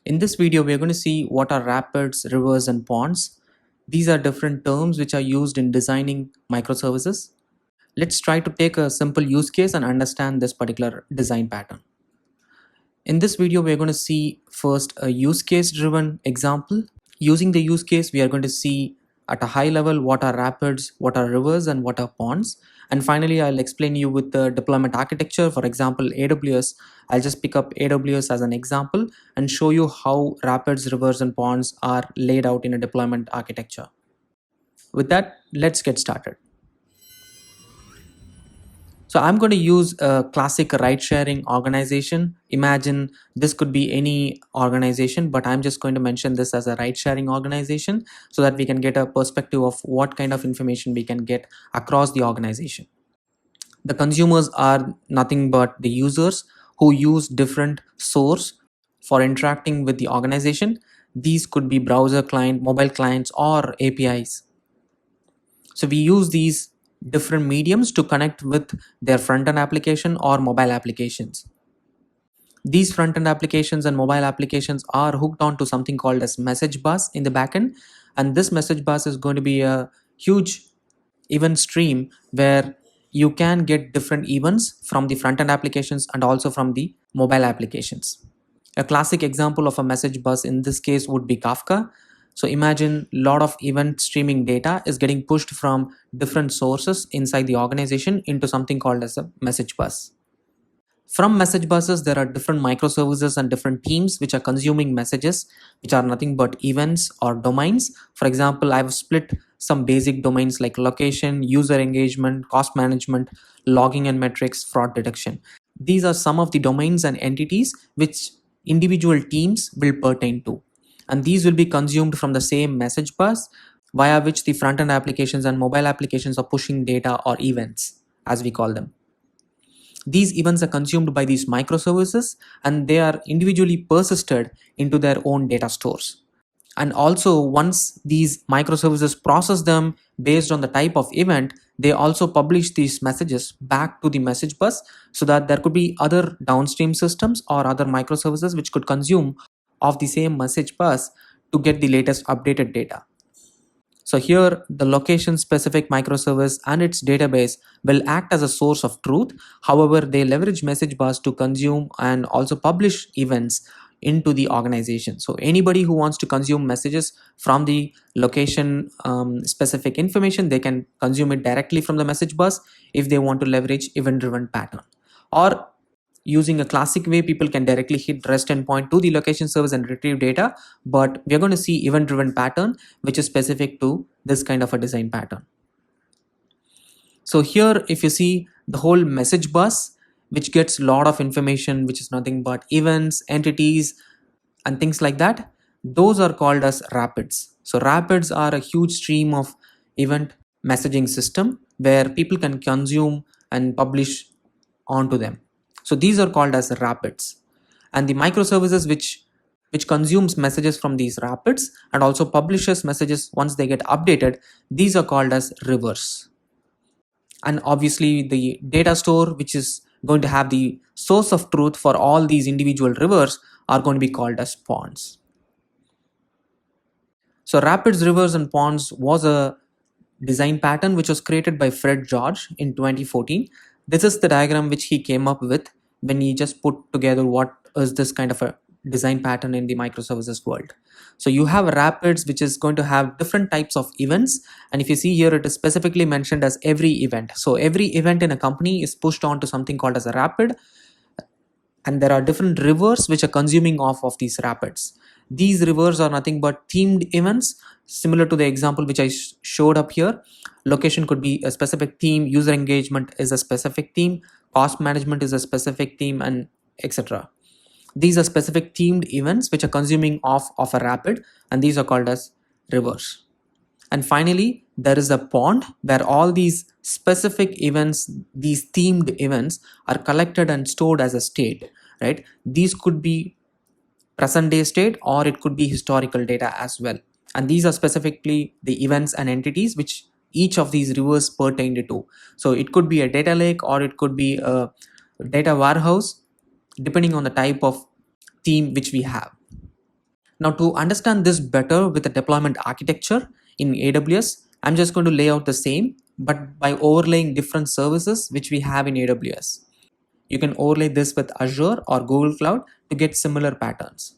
In this video, we are going to see what are rapids, rivers, and ponds. These are different terms which are used in designing microservices. Let's try to take a simple use case and understand this particular design pattern. In this video, we are going to see first a use case driven example. Using the use case, we are going to see at a high level what are rapids, what are rivers, and what are ponds. And finally, I'll explain you with the deployment architecture. For example, AWS. I'll just pick up AWS as an example and show you how rapids, rivers, and ponds are laid out in a deployment architecture. With that, let's get started. So I'm going to use a classic ride sharing organization. Imagine this could be any organization, but I'm just going to mention this as a ride sharing organization so that we can get a perspective of what kind of information we can get across the organization. The consumers are nothing but the users who use different source for interacting with the organization. These could be browser client, mobile clients, or APIs. So we use these different mediums to connect with their front-end application or mobile applications. These front-end applications and mobile applications are hooked onto something called as message bus in the backend, and this message bus is going to be a huge event stream where you can get different events from the front-end applications and also from the mobile applications. A classic example of a message bus in this case would be Kafka. So imagine a lot of event streaming data is getting pushed from different sources inside the organization into something called as a message bus. From message buses, there are different microservices and different teams which are consuming messages, which are nothing but events or domains. For example, I've split some basic domains like location, user engagement, cost management, logging and metrics, fraud detection. These are some of the domains and entities which individual teams will pertain to. And these will be consumed from the same message bus via which the front-end applications and mobile applications are pushing data or events, as we call them. These events are consumed by these microservices and they are individually persisted into their own data stores. And also, once these microservices process them based on the type of event, they also publish these messages back to the message bus so that there could be other downstream systems or other microservices which could consume of the same message bus to get the latest updated data. So here the location specific microservice and its database will act as a source of truth. However, they leverage message bus to consume and also publish events into the organization. So anybody who wants to consume messages from the location specific information, they can consume it directly from the message bus if they want to leverage event driven pattern. Or using a classic way, people can directly hit REST endpoint to the location service and retrieve data, but we're going to see event driven pattern which is specific to this kind of a design pattern. So here if you see the whole message bus which gets a lot of information which is nothing but events, entities, and things like that, those are called as rapids. So rapids are a huge stream of event messaging system where people can consume and publish onto them. So these are called as rapids, and the microservices which consumes messages from these rapids and also publishes messages once they get updated, these are called as rivers. And obviously the data store which is going to have the source of truth for all these individual rivers are going to be called as ponds. So rapids, rivers, and ponds was a design pattern which was created by Fred George in 2014. This is the diagram which he came up with when he just put together what is this kind of a design pattern in the microservices world. So you have rapids which is going to have different types of events, and if you see here it is specifically mentioned as every event. So every event in a company is pushed on to something called as a rapid, and there are different rivers which are consuming off of these rapids. These rivers are nothing but themed events, similar to the example which I showed up here. Location could be a specific theme, user engagement is a specific theme, cost management is a specific theme, and etc. These are specific themed events which are consuming off of a rapid, and these are called as rivers. And finally, there is a pond where all these specific events, these themed events, are collected and stored as a state, right? These could be present day state or it could be historical data as well. And these are specifically the events and entities which each of these rivers pertain to. So it could be a data lake or it could be a data warehouse, depending on the type of theme which we have. Now, to understand this better with the deployment architecture in AWS, I'm just going to lay out the same, but by overlaying different services which we have in AWS. You can overlay this with Azure or Google Cloud to get similar patterns.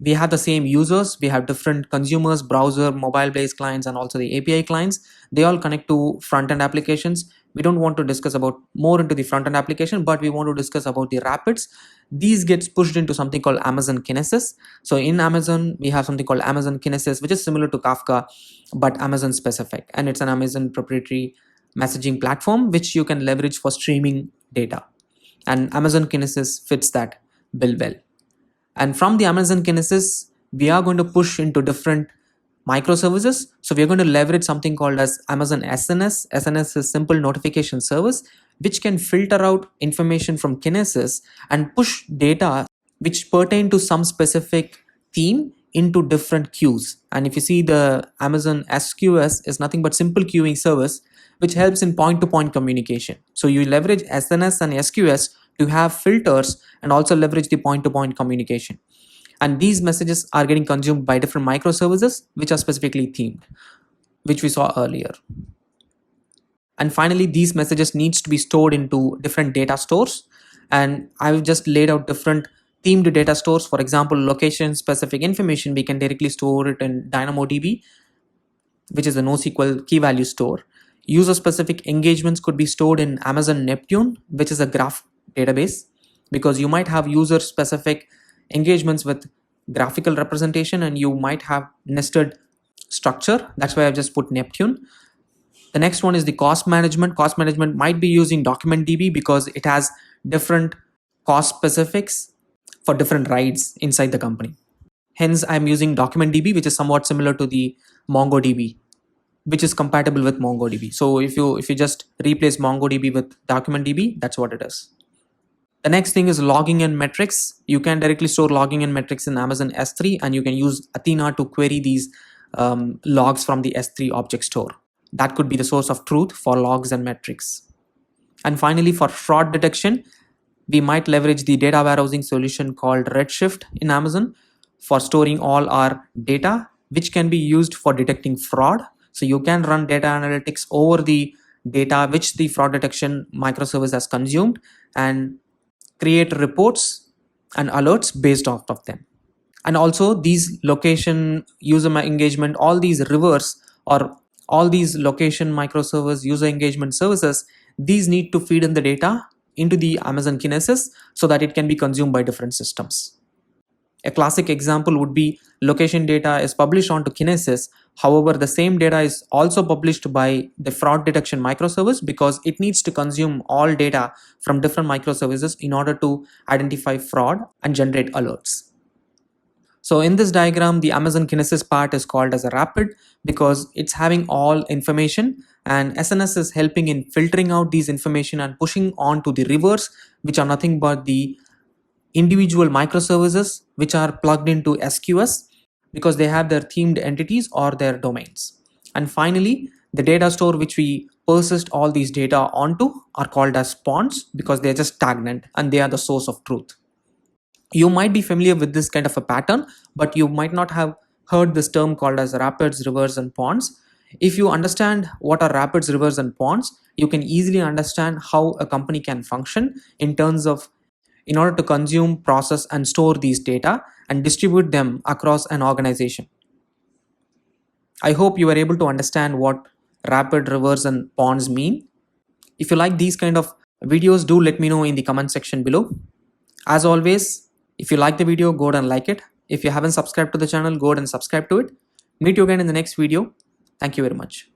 We have the same users, we have different consumers, browser, mobile-based clients, and also the API clients. They all connect to front-end applications. We don't want to discuss about more into the front-end application, but we want to discuss about the Rapids. These gets pushed into something called Amazon Kinesis. So in Amazon, we have something called Amazon Kinesis, which is similar to Kafka, but Amazon specific. And it's an Amazon proprietary messaging platform, which you can leverage for streaming data. And Amazon Kinesis fits that bill well. And from the Amazon Kinesis, we are going to push into different microservices. So we're going to leverage something called as Amazon SNS. SNS is simple notification service, which can filter out information from Kinesis and push data which pertain to some specific theme into different queues. And if you see, the Amazon SQS is nothing but simple queuing service, which helps in point-to-point communication. So you leverage SNS and SQS to have filters and also leverage the point-to-point communication. And these messages are getting consumed by different microservices which are specifically themed, which we saw earlier. And finally, these messages needs to be stored into different data stores. And I've just laid out different themed data stores. For example, location specific information, we can directly store it in DynamoDB, which is a NoSQL key value store. User specific engagements could be stored in Amazon Neptune, which is a graph database, because you might have user specific engagements with graphical representation and you might have nested structure. That's why I've just put Neptune. The next one is the cost management. Cost management might be using DocumentDB because it has different cost specifics for different rides inside the company. Hence, I'm using DocumentDB, which is somewhat similar to the MongoDB, which is compatible with MongoDB. So if you just replace MongoDB with DocumentDB, that's what it is. The next thing is logging and metrics. You can directly store logging and metrics in Amazon S3, and you can use Athena to query these logs from the S3 object store. That could be the source of truth for logs and metrics. And finally, for fraud detection, we might leverage the data warehousing solution called Redshift in Amazon for storing all our data, which can be used for detecting fraud. So you can run data analytics over the data which the fraud detection microservice has consumed and create reports and alerts based off of them. And also these location, user engagement, all these rivers or all these location microservice user engagement services, these need to feed in the data into the Amazon Kinesis so that it can be consumed by different systems. A classic example would be location data is published onto Kinesis. However, the same data is also published by the fraud detection microservice because it needs to consume all data from different microservices in order to identify fraud and generate alerts. So in this diagram, the Amazon Kinesis part is called as a Rapid because it's having all information, and SNS is helping in filtering out these information and pushing on to the rivers, which are nothing but the individual microservices which are plugged into SQS because they have their themed entities or their domains. And finally, the data store which we persist all these data onto are called as ponds because they're just stagnant and they are the source of truth. You might be familiar with this kind of a pattern, but you might not have heard this term called as rapids, rivers, and ponds. If you understand what are rapids, rivers, and ponds, you can easily understand how a company can function in terms of in order to consume, process, and store these data and distribute them across an organization. I hope you were able to understand what rapid, rivers, and ponds mean. If you like these kind of videos, do let me know in the comment section below. As always, if you like the video, go ahead and like it. If you haven't subscribed to the channel, go ahead and subscribe to it. Meet you again in the next video. Thank you very much.